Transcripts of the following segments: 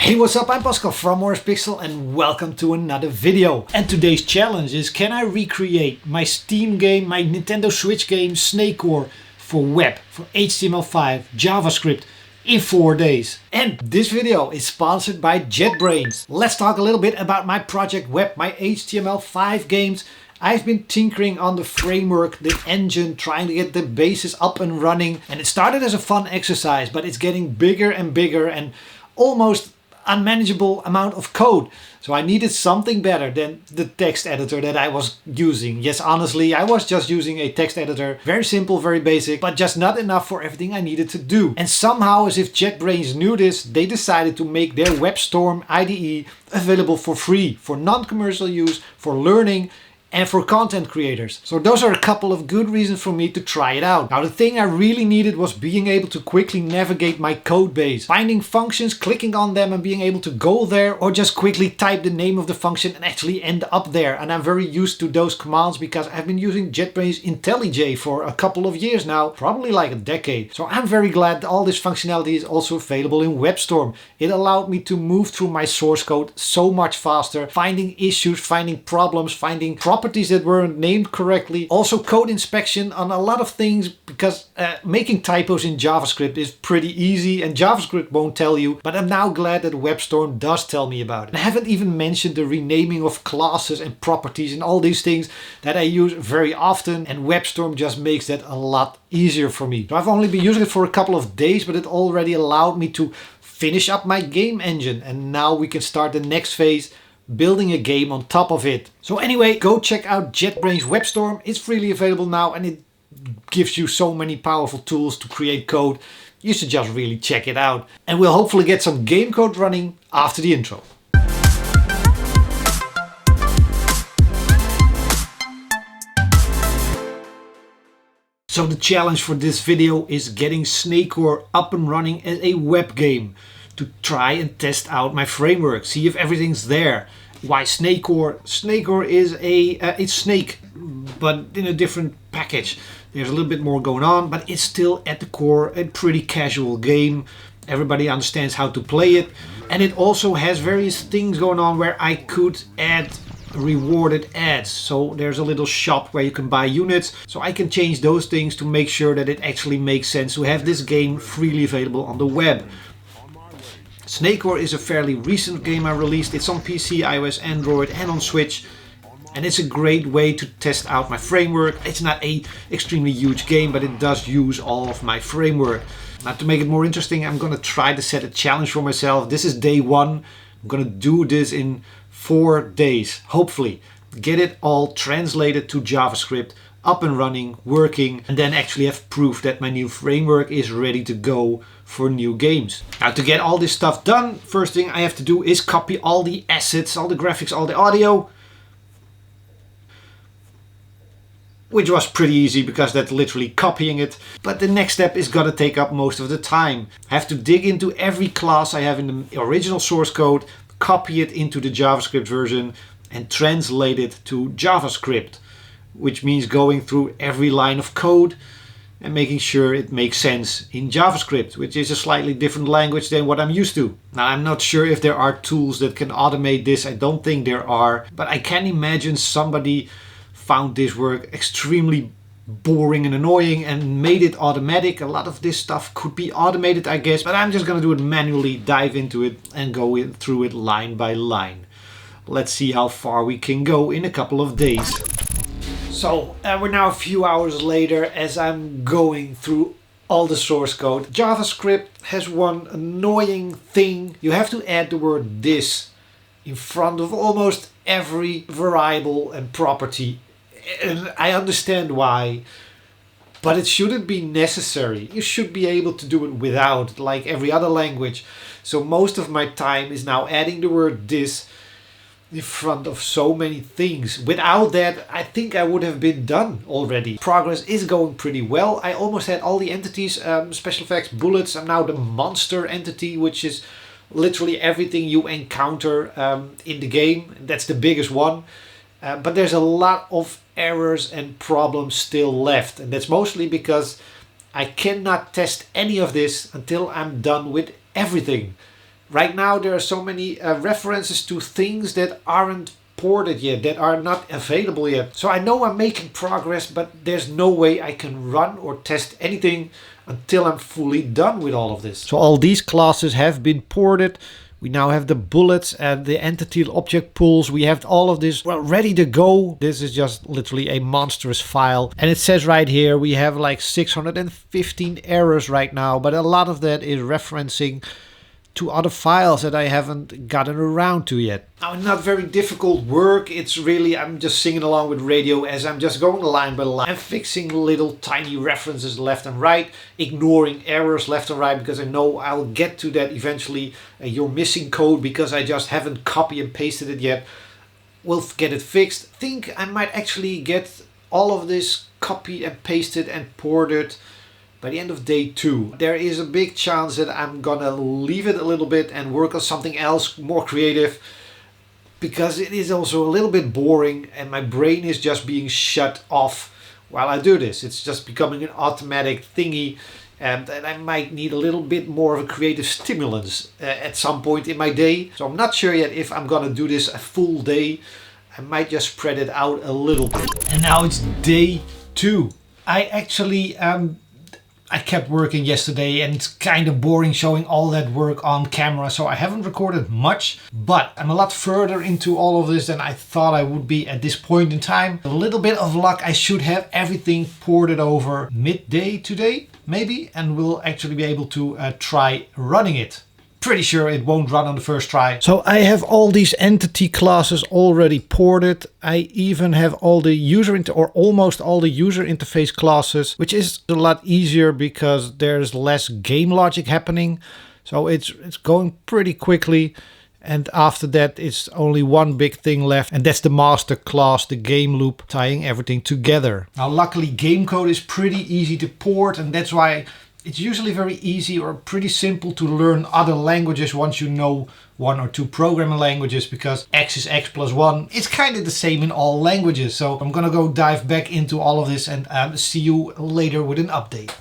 Hey, what's up? I'm Pascal from Orangepixel and welcome to another video. And today's challenge is, can I recreate my Steam game, my Nintendo Switch game Snakcore for web, for HTML5, JavaScript in 4 days? And this video is sponsored by JetBrains. Let's talk a little bit about my project web, my HTML5 games. I've been tinkering on the framework, the engine, trying to get the bases up and running. And it started as a fun exercise, but it's getting bigger and bigger and almost unmanageable amount of code. So I needed something better than the text editor that I was using. Yes, honestly, I was just using a text editor. Very simple, very basic, but just not enough for everything I needed to do. And somehow, as if JetBrains knew this, they decided to make their WebStorm IDE available for free, for non-commercial use, for learning, and for content creators. So those are a couple of good reasons for me to try it out. Now the thing I really needed was being able to quickly navigate my code base. Finding functions, clicking on them and being able to go there, or just quickly type the name of the function and actually end up there. And I'm very used to those commands because I've been using JetBrains IntelliJ for a couple of years now, probably like a decade. So I'm very glad all this functionality is also available in WebStorm. It allowed me to move through my source code so much faster, finding issues, finding problems, finding properties that weren't named correctly. Also code inspection on a lot of things, because making typos in JavaScript is pretty easy and JavaScript won't tell you, but I'm now glad that WebStorm does tell me about it. And I haven't even mentioned the renaming of classes and properties and all these things that I use very often, and WebStorm just makes that a lot easier for me. So I've only been using it for a couple of days, but it already allowed me to finish up my game engine, and now we can start the next phase, building a game on top of it. So anyway, go check out JetBrains WebStorm. It's freely available now and it gives you so many powerful tools to create code. You should just really check it out. And we'll hopefully get some game code running after the intro. So the challenge for this video is getting Snakcore up and running as a web game, to try and test out my framework, see if everything's there. Why Snakcore? Snakcore is it's Snake, but in a different package. There's a little bit more going on, but it's still at the core a pretty casual game. Everybody understands how to play it, and it also has various things going on where I could add rewarded ads. So there's a little shop where you can buy units, so I can change those things to make sure that it actually makes sense to have this game freely available on the web. Snakcore is a fairly recent game I released. It's on PC, iOS, Android and on Switch, and it's a great way to test out my framework. It's not a extremely huge game, but it does use all of my framework. Now, to make it more interesting, I'm gonna try to set a challenge for myself. This is day 1. I'm gonna do this in 4 days, hopefully. Get it all translated to JavaScript, up and running, working, and then actually have proof that my new framework is ready to go for new games. Now, to get all this stuff done, first thing I have to do is copy all the assets, all the graphics, all the audio, which was pretty easy because that's literally copying it. But the next step is gonna take up most of the time. I have to dig into every class I have in the original source code, copy it into the JavaScript version and translate it to JavaScript, which means going through every line of code and making sure it makes sense in JavaScript, which is a slightly different language than what I'm used to. Now, I'm not sure if there are tools that can automate this. I don't think there are, but I can imagine somebody found this work extremely boring and annoying and made it automatic. A lot of this stuff could be automated, I guess, but I'm just gonna do it manually, dive into it and go through it line by line. Let's see how far we can go in a couple of days. So we're now a few hours later as I'm going through all the source code. JavaScript has one annoying thing. You have to add the word this in front of almost every variable and property. And I understand why, but it shouldn't be necessary. You should be able to do it without, like every other language. So most of my time is now adding the word this in front of so many things. Without that, I think I would have been done already. Progress is going pretty well. I almost had all the entities, special effects, bullets. I'm now the monster entity, which is literally everything you encounter in the game. That's the biggest one. But there's a lot of errors and problems still left. And that's mostly because I cannot test any of this until I'm done with everything. Right now there are so many references to things that aren't ported yet, that are not available yet. So I know I'm making progress, but there's no way I can run or test anything until I'm fully done with all of this. So all these classes have been ported. We now have the bullets and the entity object pools. We have all of this ready to go. This is just literally a monstrous file. And it says right here, we have like 615 errors right now, but a lot of that is referencing to other files that I haven't gotten around to yet. Now, not very difficult work. It's really, I'm just singing along with radio as I'm just going line by line and fixing little tiny references left and right, ignoring errors left and right, because I know I'll get to that eventually. You're missing code because I just haven't copy and pasted it yet. We'll get it fixed. I think I might actually get all of this copied and pasted and ported by the end of day 2. There is a big chance that I'm gonna leave it a little bit and work on something else more creative, because it is also a little bit boring and my brain is just being shut off while I do this. It's just becoming an automatic thingy, and I might need a little bit more of a creative stimulus at some point in my day. So I'm not sure yet if I'm gonna do this a full day. I might just spread it out a little bit. And now it's day 2. I actually I kept working yesterday and it's kind of boring showing all that work on camera, so I haven't recorded much, but I'm a lot further into all of this than I thought I would be at this point in time. A little bit of luck, I should have everything ported over midday today, maybe, and we'll actually be able to try running it. Pretty sure it won't run on the first try. So I have all these entity classes already ported. I even have all the or almost all the user interface classes, which is a lot easier because there's less game logic happening. So it's going pretty quickly. And after that, it's only one big thing left, and that's the master class, the game loop, tying everything together. Now, luckily, game code is pretty easy to port, and that's why it's usually very easy or pretty simple to learn other languages once you know 1 or 2 programming languages, because x is x plus 1. It's kind of the same in all languages. So I'm gonna go dive back into all of this and see you later with an update.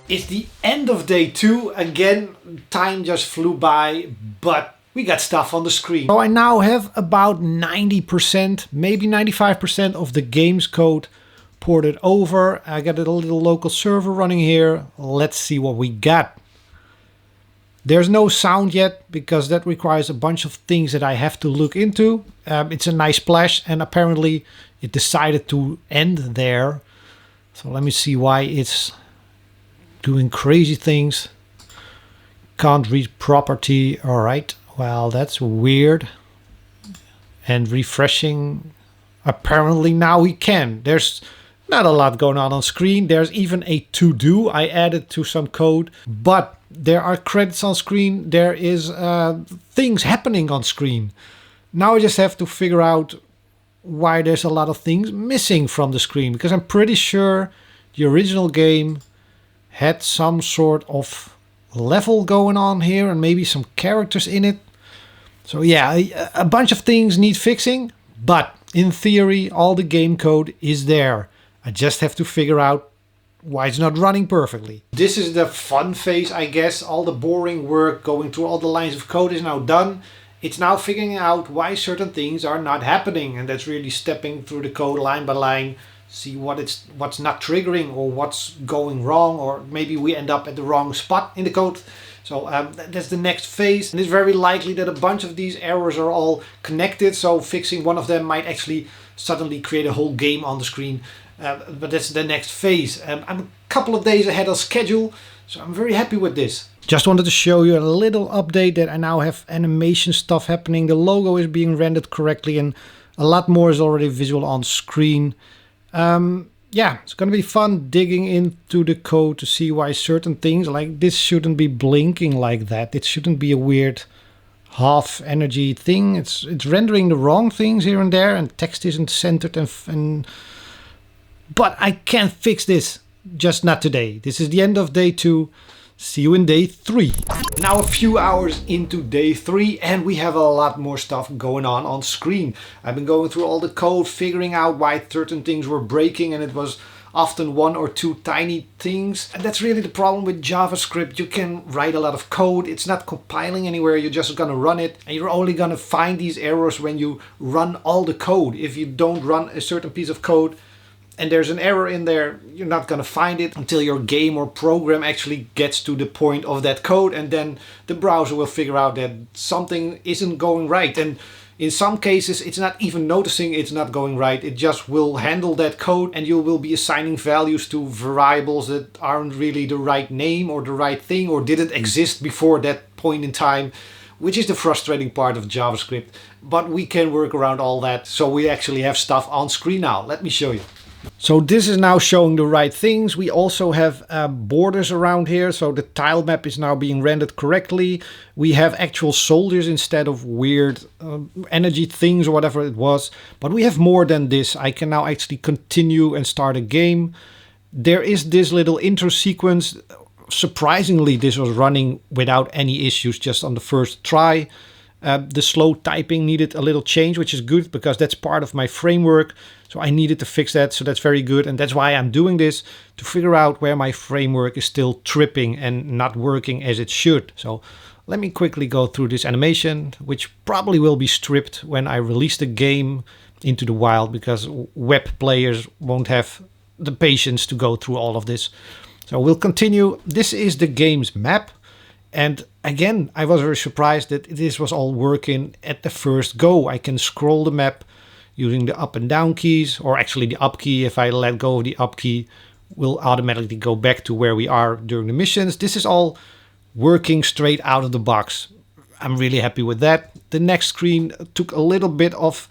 It's the end of day 2. Again, time just flew by, but we got stuff on the screen. So I now have about 90%, maybe 95% of the game's code ported over. I got a little local server running here. Let's see what we got. There's no sound yet because that requires a bunch of things that I have to look into. It's a nice splash, and apparently it decided to end there. So let me see why it's doing crazy things. Can't read property. All right. Well, that's weird. And refreshing. Apparently now we can. There's not a lot going on screen. There's even a to-do I added to some code. But there are credits on screen. There is things happening on screen. Now I just have to figure out why there's a lot of things missing from the screen. Because I'm pretty sure the original game had some sort of level going on here and maybe some characters in it. So yeah, a bunch of things need fixing, but in theory all the game code is there. I just have to figure out why it's not running perfectly. This is the fun phase, I guess. All the boring work going through all the lines of code is now done. It's now figuring out why certain things are not happening, and that's really stepping through the code line by line, see what's not triggering or what's going wrong, or maybe we end up at the wrong spot in the code. So that's the next phase, and it's very likely that a bunch of these errors are all connected, so fixing one of them might actually suddenly create a whole game on the screen, but that's the next phase. I'm a couple of days ahead of schedule, so I'm very happy with this. Just wanted to show you a little update that I now have animation stuff happening. The logo is being rendered correctly and a lot more is already visual on screen. Yeah, it's gonna be fun digging into the code to see why certain things like this shouldn't be blinking like that. It shouldn't be a weird half energy thing. It's rendering the wrong things here and there, and text isn't centered but I can't fix this, just not today. This is the end of day 2. See you in day 3. Now a few hours into day 3 and we have a lot more stuff going on screen. I've been going through all the code, figuring out why certain things were breaking, and it was often one or two tiny things. And that's really the problem with JavaScript. You can write a lot of code, it's not compiling anywhere, you're just gonna run it, and you're only gonna find these errors when you run all the code. If you don't run a certain piece of code and there's an error in there, you're not gonna find it until your game or program actually gets to the point of that code, and then the browser will figure out that something isn't going right. And in some cases, it's not even noticing it's not going right. It just will handle that code, and you will be assigning values to variables that aren't really the right name or the right thing or didn't exist before that point in time, which is the frustrating part of JavaScript. But we can work around all that. So we actually have stuff on screen now. Let me show you. So this is now showing the right things. We also have borders around here, so the tile map is now being rendered correctly. We have actual soldiers instead of weird energy things or whatever it was. But we have more than this. I can now actually continue and start a game. There is this little intro sequence. Surprisingly, this was running without any issues just on the first try. The slow typing needed a little change, which is good because that's part of my framework. So I needed to fix that, so that's very good. And that's why I'm doing this, to figure out where my framework is still tripping and not working as it should. So let me quickly go through this animation, which probably will be stripped when I release the game into the wild, because web players won't have the patience to go through all of this. So we'll continue. This is the game's map. And again, I was very surprised that this was all working at the first go. I can scroll the map using the up and down keys, or actually the up key. If I let go of the up key, will automatically go back to where we are during the missions. This is all working straight out of the box. I'm really happy with that. The next screen took a little bit of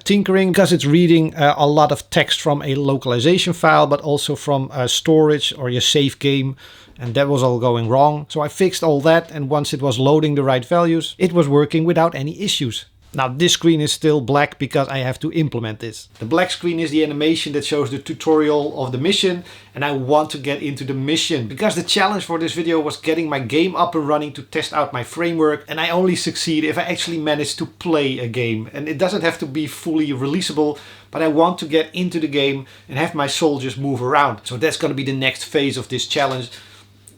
tinkering because it's reading a lot of text from a localization file, but also from storage or your save game. And that was all going wrong. So I fixed all that, and once it was loading the right values, it was working without any issues. Now this screen is still black because I have to implement this. The black screen is the animation that shows the tutorial of the mission, and I want to get into the mission because the challenge for this video was getting my game up and running to test out my framework, and I only succeed if I actually manage to play a game. And it doesn't have to be fully releasable, but I want to get into the game and have my soldiers move around. So that's going to be the next phase of this challenge.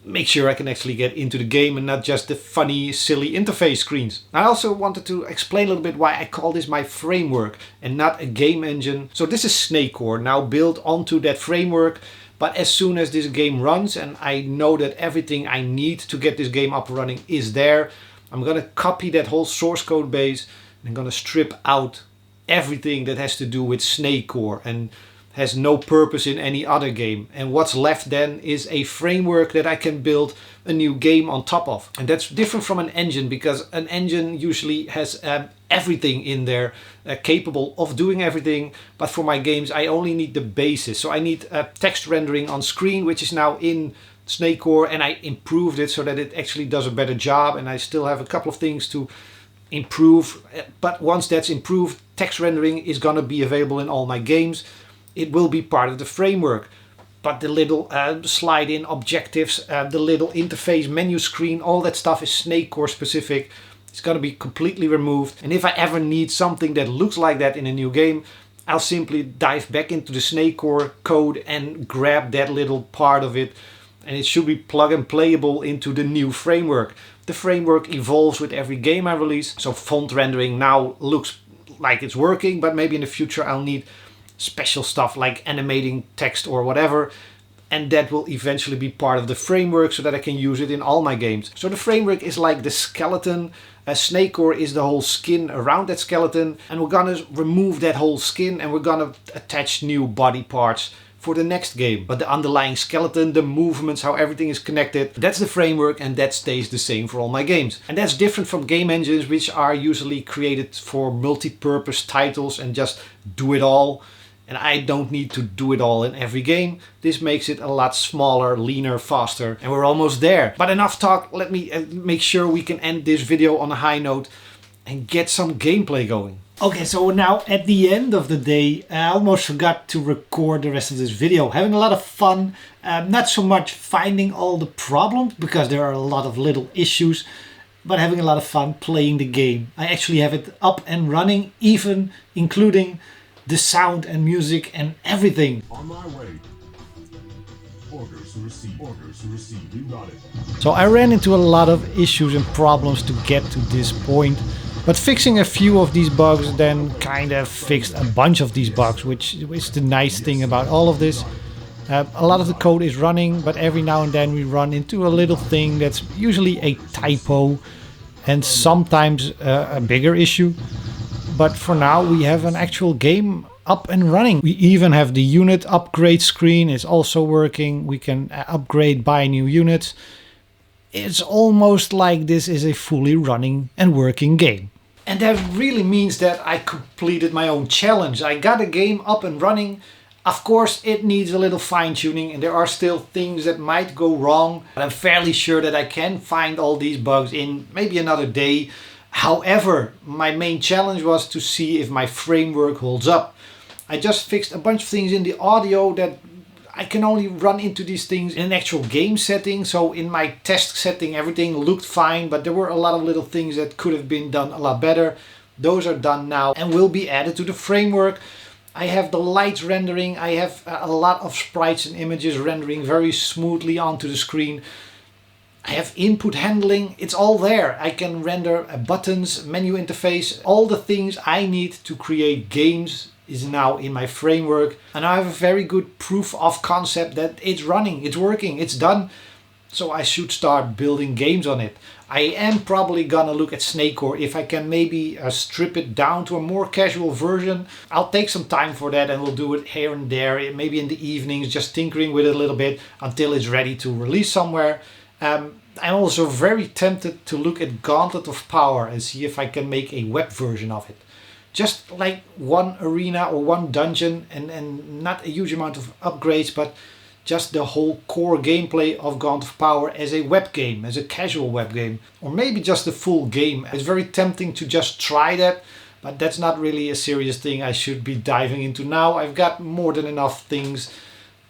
Make sure I can actually get into the game and not just the funny, silly interface screens. I also wanted to explain a little bit why I call this my framework and not a game engine. So this is Snakecore, now built onto that framework. But as soon as this game runs and I know that everything I need to get this game up and running is there, I'm going to copy that whole source code base and I'm going to strip out everything that has to do with Snakecore and has no purpose in any other game. And what's left then is a framework that I can build a new game on top of. And that's different from an engine, because an engine usually has everything in there capable of doing everything. But for my games, I only need the basis. So I need text rendering on screen, which is now in Snakecore, and I improved it so that it actually does a better job. And I still have a couple of things to improve. But once that's improved, text rendering is gonna be available in all my games. It will be part of the framework, but the little slide-in objectives, the little interface menu screen, all that stuff is Snakecore specific. It's going to be completely removed. And if I ever need something that looks like that in a new game, I'll simply dive back into the Snakecore code and grab that little part of it, and it should be plug and playable into the new framework. The framework evolves with every game I release, so font rendering now looks like it's working, but maybe in the future I'll need special stuff like animating text or whatever, and that will eventually be part of the framework so that I can use it in all my games. So the framework is like the skeleton, Snakecore is the whole skin around that skeleton, and we're gonna remove that whole skin and we're gonna attach new body parts for the next game. But the underlying skeleton, the movements, how everything is connected, that's the framework, and that stays the same for all my games. And that's different from game engines, which are usually created for multi-purpose titles and just do it all. And I don't need to do it all in every game. This makes it a lot smaller, leaner, faster, and we're almost there. But enough talk, let me make sure we can end this video on a high note and get some gameplay going. Okay, so we're now at the end of the day. I almost forgot to record the rest of this video. Having a lot of fun, not so much finding all the problems, because there are a lot of little issues, but having a lot of fun playing the game. I actually have it up and running, even including the sound and music and everything. On my way. Orders to receive. Orders to receive. You got it. So I ran into a lot of issues and problems to get to this point. But fixing a few of these bugs then kind of fixed a bunch of these bugs, which is the nice thing about all of this. A lot of the code is running, but every now and then we run into a little thing that's usually a typo and sometimes a bigger issue. But for now we have an actual game up and running. We even have the unit upgrade screen. It's also working. We can upgrade, buy new units. It's almost like this is a fully running and working game. And that really means that I completed my own challenge. I got a game up and running. Of course, it needs a little fine-tuning and there are still things that might go wrong. But I'm fairly sure that I can find all these bugs in maybe another day. However, my main challenge was to see if my framework holds up. I just fixed a bunch of things in the audio that I can only run into these things in an actual game setting. So in my test setting, everything looked fine, but there were a lot of little things that could have been done a lot better. Those are done now and will be added to the framework. I have the lights rendering. I have a lot of sprites and images rendering very smoothly onto the screen. I have input handling. It's all there. I can render buttons, menu interface, all the things I need to create games is now in my framework, and I have a very good proof of concept that it's running, it's working, it's done. So I should start building games on it. I am probably gonna look at Snakecore if I can maybe strip it down to a more casual version. I'll take some time for that and we'll do it here and there, maybe in the evenings, just tinkering with it a little bit until it's ready to release somewhere. I'm also very tempted to look at Gauntlet of Power and see if I can make a web version of it. Just like one arena or one dungeon and not a huge amount of upgrades, but just the whole core gameplay of Gauntlet of Power as a web game, as a casual web game. Or maybe just the full game. It's very tempting to just try that, but that's not really a serious thing I should be diving into now. I've got more than enough things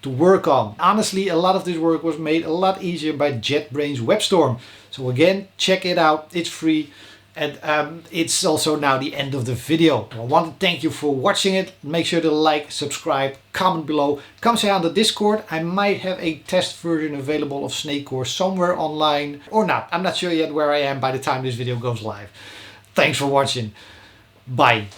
to work on. Honestly, a lot of this work was made a lot easier by JetBrains WebStorm. So again, check it out, it's free. And it's also now the end of the video. I want to thank you for watching it. Make sure to like, subscribe, comment below. Come say on the Discord. I might have a test version available of Snakecore somewhere online or not. I'm not sure yet where I am by the time this video goes live. Thanks for watching. Bye.